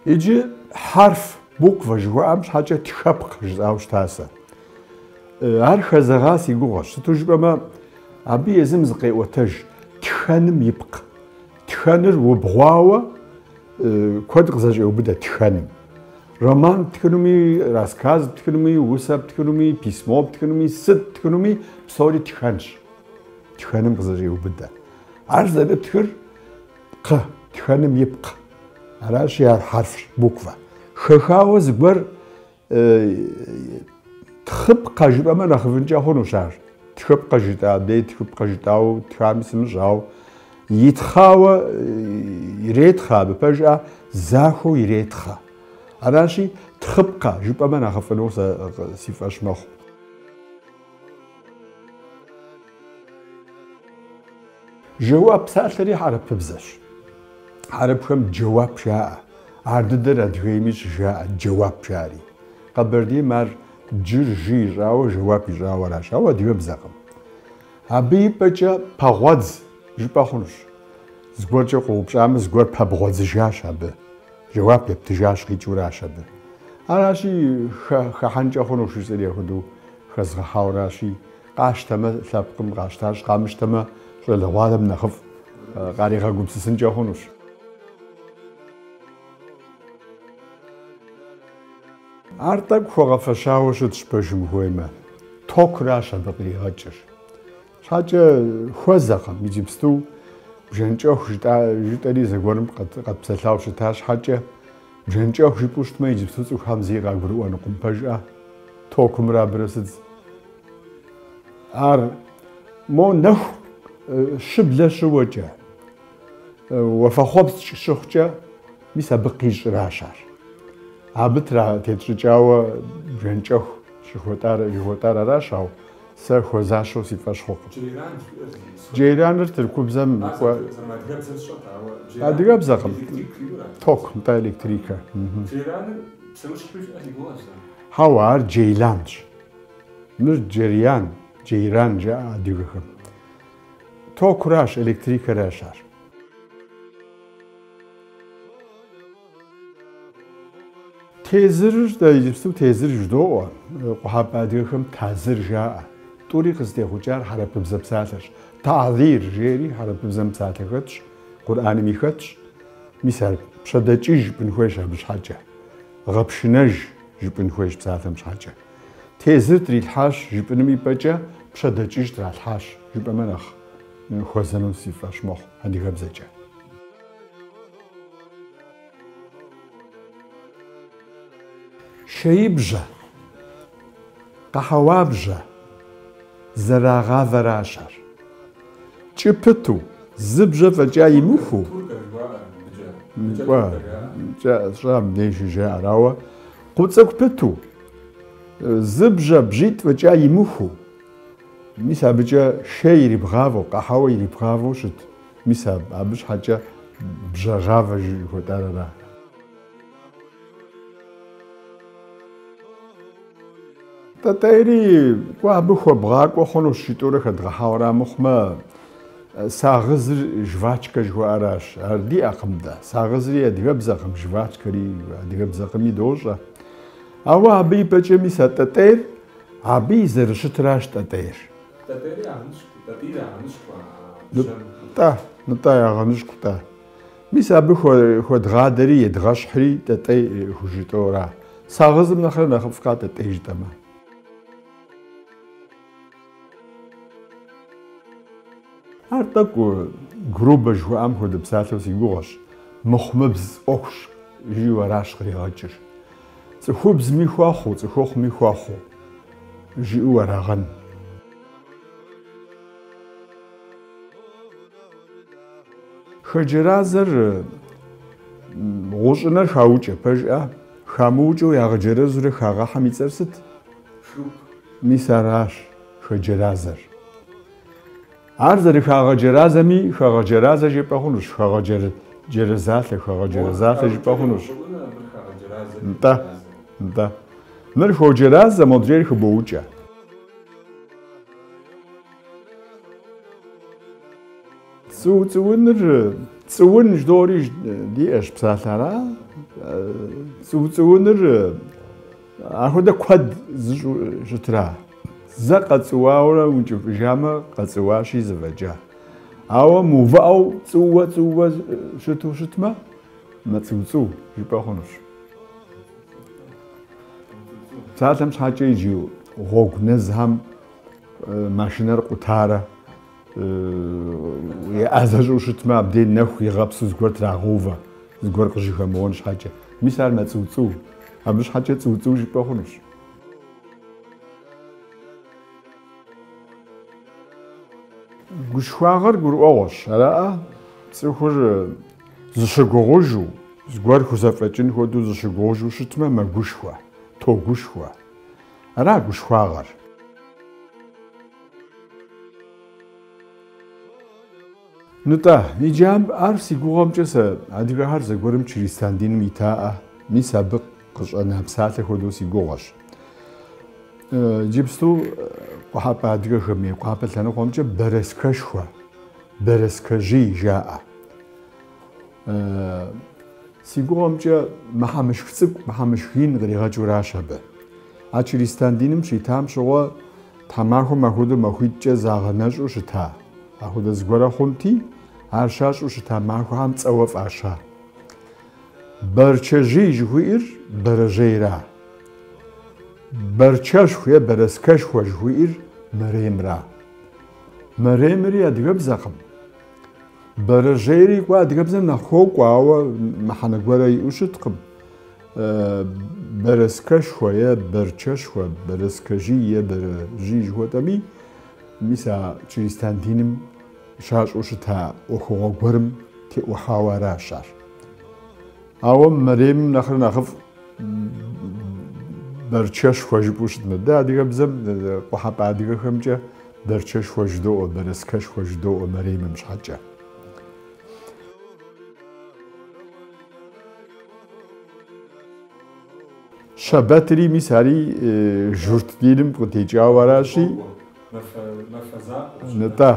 يجي حرف بوكفا جوام حاجة تخبق جزاوش تاسا عارف زغاس يقوغش تجربة ما عبي يزم زقي وتج تخانم يبقى تخانر وبغواوة كود غزاج وبدا تخانم رومان تكنومي راسكاز تكنومي وساب تكنومي بيسمو تكنومي ست تكنومي بصوري تخانش تخانم غزاج وبدا عارف زي بتخر ق تخانم يبقى علاش يا حرف بوكفا خخاوة زبر تخبقى جبا ما نخفنجا هونو شار تخبقى جتا دي تخبقى جتاو تخامس مجاو يتخاوة يريتخا ببجأ زاخو يريتخا عراشي تخبقى جبا ما نخفنو سيفاش مخ جواب ساتري عرب ببزش عرب خم جواب شاء عرددر ادغيميش جاء جواب شاري قبردي مار جرجي راو جوابي راو راشا وديو بزاقم هبي بجا باغوادز جبا خونش زغور جا قوبشام زغور باغوادز جاش هب جواب يبتجاش غيجو راشا ب اراشي خانجا خونوش زري خدو خزغ حاوراشي قاشتما سابقم قاشتاش قامشتما لوادم نخف قاري غاقوب سنجا خونوش ارتاق خوغا فشاوش تشبجم هويما توك راشا بقري غاجر شاجة خوزاقم يجيبستو بجنجوخ جتالي زغورم قد بسلاوش تاش حاجة بجنجوخ جيبوشت ما يجيبستو تسو خامزي غاقبرو ونقوم بجا توكم رابرسد ار مو نخ شبلة شوجة وفخوبس شخجة ميسا بقيش راشار عبترا تيترجاو بجنجوخ شخوتار راشاو سر خوزاشو سيفاش خوك جيران تركب زم ادغاب زقم توك نتا الكتريكا هاوار جيلانج نر جريان جيران جا ادغخم توك راش الكتريكا راشار تيزر دا يجبسو تيزر جدو قحاب ادغخم تازر جا طوري قصدي خوجار حرب بزبساتش تعذير جيري حرب بزبساتش قرآن ميختش مثال شدتيج بنخويش مش حاجة غبشنج جبنخويش بساتم مش حاجة تيزر تري الحاش جبنمي بجا شدتيج تري الحاش جب منخ خوزنو سيفاش مخ هدي غبزجة شيبجة قحوابجة زراغا ذراشر چپتو زبجة فجاي مخو جا شام نيشي جا راوا قوتسك بتو زبجة بجيت فجاي مخو ميسا بجا شيري بغافو قحاوي بغافو شت ميسا عبش حاجة بجا غافا جو دارا تتايري وابخو بغاك وخونو شيتورة خدغحاورا مخما ساغزر جواتشكا جواراش دي اقم دا ساغزري ادغب زقم جواتشكري ادغب زقمي دوجا او عبي بجمي ساتتير عبي زرشتراش تتير تتير عنشكو نتا عنشكو تا ميسا بخو خدغادري يدغشحري تتي خجيتورا ساغزر نخر نخفقا تتيج تما ارتاكو جروب جو ام خود بساتو سيغوش مخمبز اوخش جيو راش خري هاجر تخوبز ميخواخو تخوخ ميخواخو جيو راغن خجرازر غوشنا خاوجه بجا خاموجو ياغجرزر خاغا حميصرست ميساراش خجرازر عرض خاغا جرازمي خاغا جرازة جيبا خونوش خاغا جرزات خاغا جرزات جيبا خونوش نتا نر خو جرازة مدرير خبوجة سو نر تسون جدوري دي إيش بسالة تسونر أخذ كود جترا زقت سواورا ونشوف جامع قد سواشي زوجة أو موفاو تسوى شتما ما تسوتسو يبقى خنوش ساعات مش حاجة يجيو غوغ نزهم ماشينر قطارة يأزجو شتما بدين نخو يغبسو زغور تراغوفا زغور قجيخا مونش حاجة مثال ما تسوتسو مش حاجة تسوتسو يبقى خنوش гушхуагъэр гурыӏуэгъуэщ, араӏэ цӏыхур зыщыгугъужу, зыгуэр хузэфӏэкӏын хуэдэу зыщыгугъужу щытмэ мэгушхуэ, тогушхуэ. Ара гушхуагъэр. Нытӏэ, иджы ар си гугъэмкӏэ сэ адыгэхьэр зэгуэрым Чыристан диным итаӏэ, мис абы къыщӏэна псалъэ хуэдэу си гугъэщ. Иджыпсту къухьэпӏэ адыгэхэм и къухьэпӏэ лъэныкъуэмкӏэ бэрэскэшхуэ, бэрэскэжий жаӏэ. Си гугъэмкӏэ мыхьэмышх цӏыкӏу, мыхьэмышх ин къригъэкӏыуращ абы. А Чыристан диным щитам щыгъуэ тхьэмахуэм апхуэдэу махуитӏкӏэ загъэнэщӏу щыта. Апхуэдэ зыгуэрэ хъунти, ар щащӏу щыта махуэхэм цӏэуэ фӏаща. Бэрчэжий жыхуиӏэр бэрэжьейра. Бэрчэшху е бэрэскэшхуэ жыхуиӏэр мэремра. Мэремри адыгэбзэкъым. Бэрэжьейри кӏуэ адыгэбзэм нэхъ хуокӏуэ, ауэ мыхьэнэ гуэрэ иӏэу щыткъым. Бэрэскэшхуэ е бэрчэшхуэ, бэрэскэжий е бэрэжьий жыхуэтӏэми, мис а Чыристан диным щащӏу щыта ӏуэхугъуэ гуэрым теӏухьауэ аращ ар. Ауэ мэремым нэхърэ нэхъыфӏ бэрчэшхуэ жыпӏэу щытмэ. Дэ адыгэбзэм къухьэпӏэ адыгэхэмкӏэ бэрчэшхуэ жыдоӏуэ, бэрэскэшхуэ жыдоӏуэ мэремым щхьэкӏэ. Щэбэтри мис ари журт диным къытекӏауэ аращи. Нытӏэ.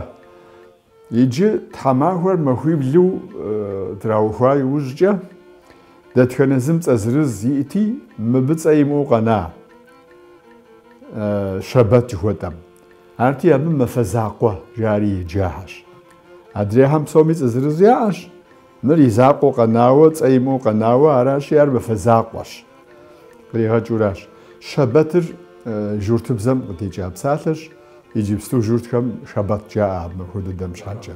Иджы тхьэмахуэр махуиблу траухуа иужькӏэ дэтхэнэ зым цӏэ зырыз иӏти мыбы цӏэ имыӏэу къэна щэбэт жыхуэтӏэм. Арти абы мафэзакъуэ жари и джахьэщ. Адрейхьэм псоми цӏэ зырыз яӏэщ. Мыр и закъуэу къэнауэ, цӏэ имыӏэу къэнауэ аращи ар мафэзакъуэщ. Къригъэкӏыуращ. Щэбэтыр журтыбзэм къытекӏа псалъэщ. Иджыпсту журтхэм шэбэт жаӏэ абы махуэдэ дэм щхьэкӏэ.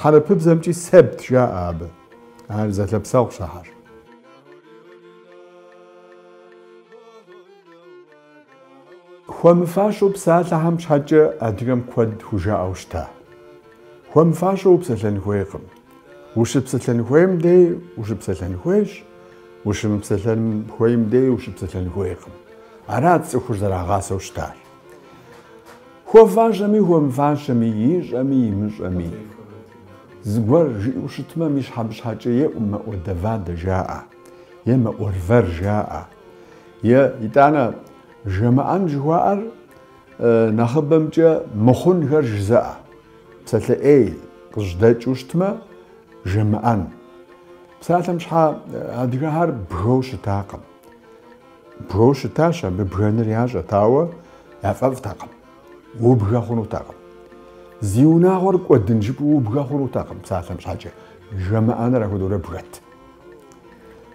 Хьэрэпыбзэмкӏи себт жаӏэ абы. Ар зэлъэпсэхущ ахьэр. Хуэмыфащэу псалъэхэм щхьэкӏэ адыгэм куэд хужаӏэу щыта. Хуэмыфащэу упсэлъэн хуейкъым. Ущыпсэлъэн хуейм дей ущыпсэлъэн хуейщ, ущымыпсэлъэн хуейм дей ущыпсэлъэн хуейкъым. Арат цӏыхур зэрагъасэу щытар. Хуэфащӏэми хуэмыфащэми, ищӏэми имыщӏэми, зыгуэр жиӏэу щытмэ мис абы щхьэкӏэ е мыӏуэдэвадэ жаӏэ, е мыӏуэрвэр жаӏэ, е итӏанэ жэмыӏэн жыхуаӏэр нэхъыбэмкӏэ мыхъунхэр жызэӏэ. Псалъэ ӏей къыщӏдэкӏыу щытмэ жэмыӏэн. Псалъэм щхьэ адыгэхьэр бгъэу щытакъым. Бгъэу щытащ, абы бгэныр ящӏэт, ауэ яфӏэфӏтэкъым. Убгъэ хъунутэкъым. Зи унагъуэр кӏуэдын жыпӏэу убгъэ хъунутэкъым псалъэм щхьэкӏэ. Жэмыӏэныр апхуэдэурэ бгъэт.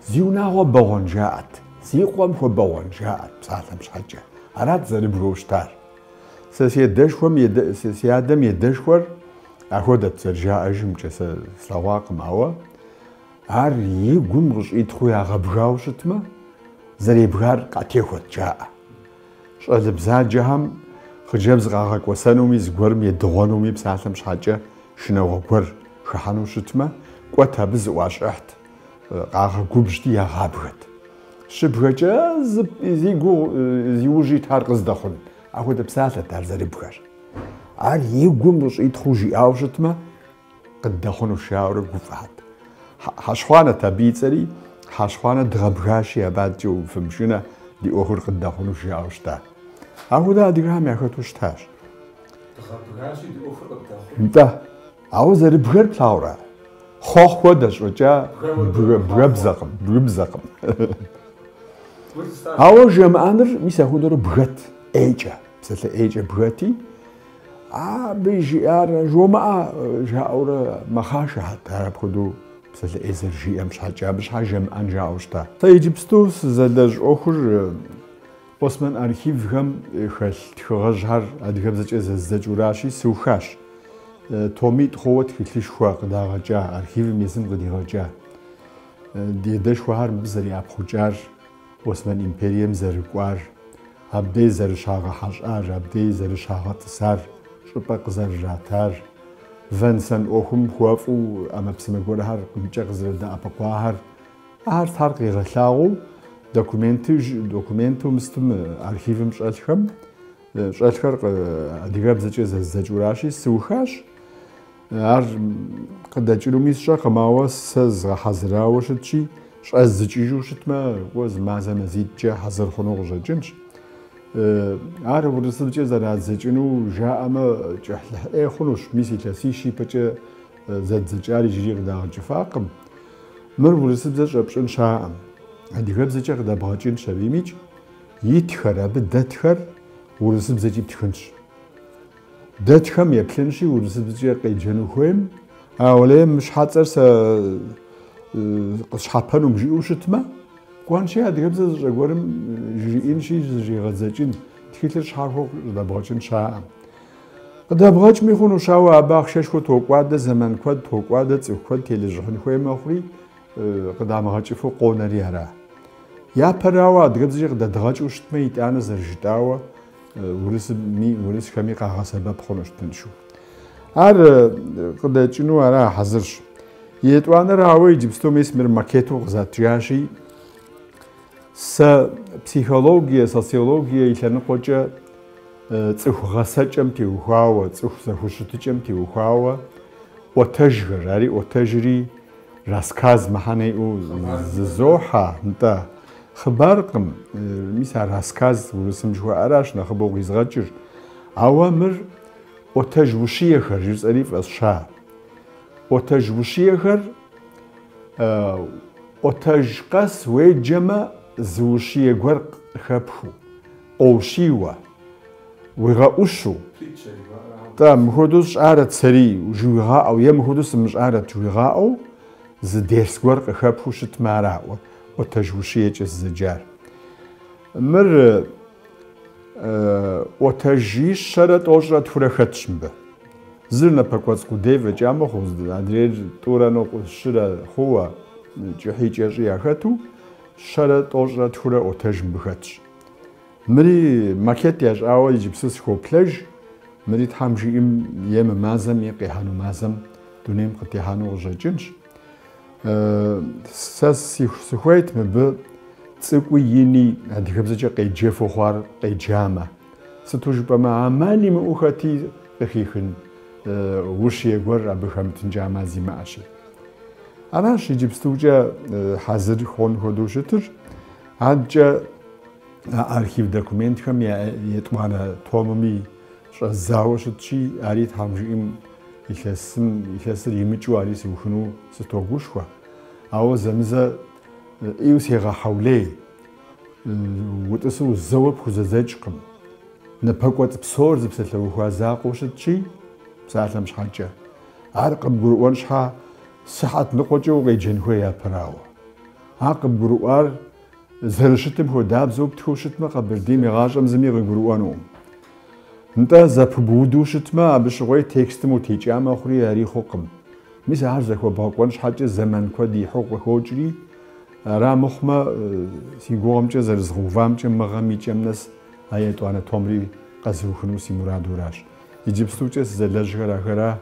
Зи унагъуэ бэгъуэн жаӏэт. Зи къуэм хуэбэгъуэн жаӏэт псалъэм щхьэкӏэ. Арат зэрыбгъэу щытар. Сэ си адэм едэшхуэр апхуэдэт зэрыжаӏэжымкӏэ сэ слъэгъуакъым, ауэ ар и гум къыщӏитхъуу ягъэбгауэ щытмэ, зэребгар къатехуэт жаӏэ. Щӏалыбзаджэхэм хъыджэбз къагъэкӏуэсэнуми, зыгуэрым едыгъуэнуми псалъэм щхьэкӏэ шынагъуэ гуэр хыхьэну щытмэ, кӏуэт абы зыӏуащӏыхьт, къагъэгубжти ягъабгэт. Щыбгэкӏэ зи ужь итар къыздэхъун. Апхуэдэ псалъэт ар зэрыбгэр. Ар и гум къыщӏитхъуу жиӏауэ щытмэ, къыддэхъунущ жаӏэурэ гуфӏэхьэт. Хьэщхъуанэт абы и цӏэри, хьэщхъуанэ дгъэбгащи, абадкӏэ уфымышынэ ди ӏуэхур къыддэхъунущ жаӏэу щыта. Апхуэдэ адыгэхэм яхэту щытащ. Дгъэбгащи ди ӏуэхур къыддэхъун. НтӀэ, ауэ зэрыбгэр плъагъурэ. خو دشوجا بغبزقم هاو جمعانر ميساخودرو بغت ايجا بسلا ايجا بغتي بيجي جمعة جاورا مخاشة حتى بخدو بسلا ازر جي مش حاجة مش حاجة جمعان جاوشتا تايجيبستوس زلج اخر Osman arxivgam xeltxığajhar adgabzeç'e zezdeç'urşi suxaş. Tomi txovat xilhişxua qıdağaç'a arxivim yesım qıdiğaç'a. Dedeşxuar bzeri apxuç'ar Osman imperiyem zerık'uar. Abdey zerışağıhaş'ar, abdey zerışağıtısar, ş'ıp'e qızerıratar. Vensen oxum xuaf'u amapsımegorhar qımç'e qızerıda apaqquahar. Ahar tar qiğelhağu دوكومنتو مستم أرخيفم شالخم شالخر أديجاب زجاج زجوراشي سوخاش أر قد أجلو ميسشا قماوس سز حزراوشتشي شاز زجيجوشت ما وز مازا مزيد جا حزر خنوق جنش أر ورسل جا زراد زجنو جاء ما جحله أي خنوش ميسي تسيشي بجا زجاري جريق دا جفاقم مر ورسل زج أبشن شاء أديجابزجا قد أبغاجين شبيميج يتخر أبد دتخر ورسبزجي بتخنش دتخم يبلنشي ورسبزجي قيجنو خويم أولي مش حاطر س قش حابانو مجيوشتما كوانشي أديجابزجا قورم جينشي جي غزجين تخيلش حارخو قد أبغاجين شاء قد أبغاج ميخونو شاو أباخشش كو توقعد زمان كود توقعد تسوقد تيلجحن خويم أخري قد أبغاجي فوق قونري هرا يا براوا دغزجي قد دغاجوشت ميت أنا زرجتاوا ورس كمي قاغا سبب خونشتنشو ار قد جنو ارا حاضرش يتوانا راوي جبستو مسمر ماكيتو غزاتياشي س психология социология иланы қожа цухгасачам тиухаава цухсахушутичам тиухаава отажгар ари отажри рассказ маханеу зоха нта خبركم مثال راسكاز ورسم جوا أراش نخبو غيزغاجر أوامر وتجوشية خرج أليف أشياء وتجوشية خر وتجقس وجمع زوشية غرق خبخو أوشيوا وغاوشو تام خدوش عارت سري وجوها أو يم خدوش مش عارت جوها أو زديرس غرق خبخو شتماراو وتجوشية الزجار مر وتجيش شرط أجرة فرخت شنبه زرنا بقوس قديفة جامع خوز أدرير تورانو شرا خوا جحي جري أخاتو شرط أجرة فرخ وتجم بخاتش مري ماكيت ياج أول يجيبسوس خو بلاج مري تحمجي يم مازم يقيهانو مازم دونيم قتيهانو غجاجنش ساس سخويت مب تسقوي يني أديكبزجا قيجفو خوار قيجامة ستوجب ما عمالي مؤختي بخيخن وش يقول أبخم تنجامة زي ماشي أنا شيء جبستوجا حاضر خون خدوشتر عادجا أرخيف دوكومنت خم يتوانا تومي شزاوشتشي أريد همجيم يخسر يمشوا عليه سوخنو ستوغوشوا أو زمزة يوسيغا حولي وتسو الزوب خزازجكم نبقوت بصور زبسلو خوازاقوشتشي بساعة مش حاجة عرقم قروان شحا صحة نقوجو غيجن هويا براو عقب قروار زرشتم هو دابزوب تخوشتما قبل ديمي غاجم زميغ قروانوم نتا زبودوشتما بشغوي تكستمو تيجاما أخري هاري خوقم مثل هرزك وباقوانش حاجة زمن كودي حقوق خوجري را مخما سيقوام جا زرزغوفام جا مغامي جا منس آياتو أنا تومري قزو خنوسي مرادو راش يجبستو جا زلجغرا غرا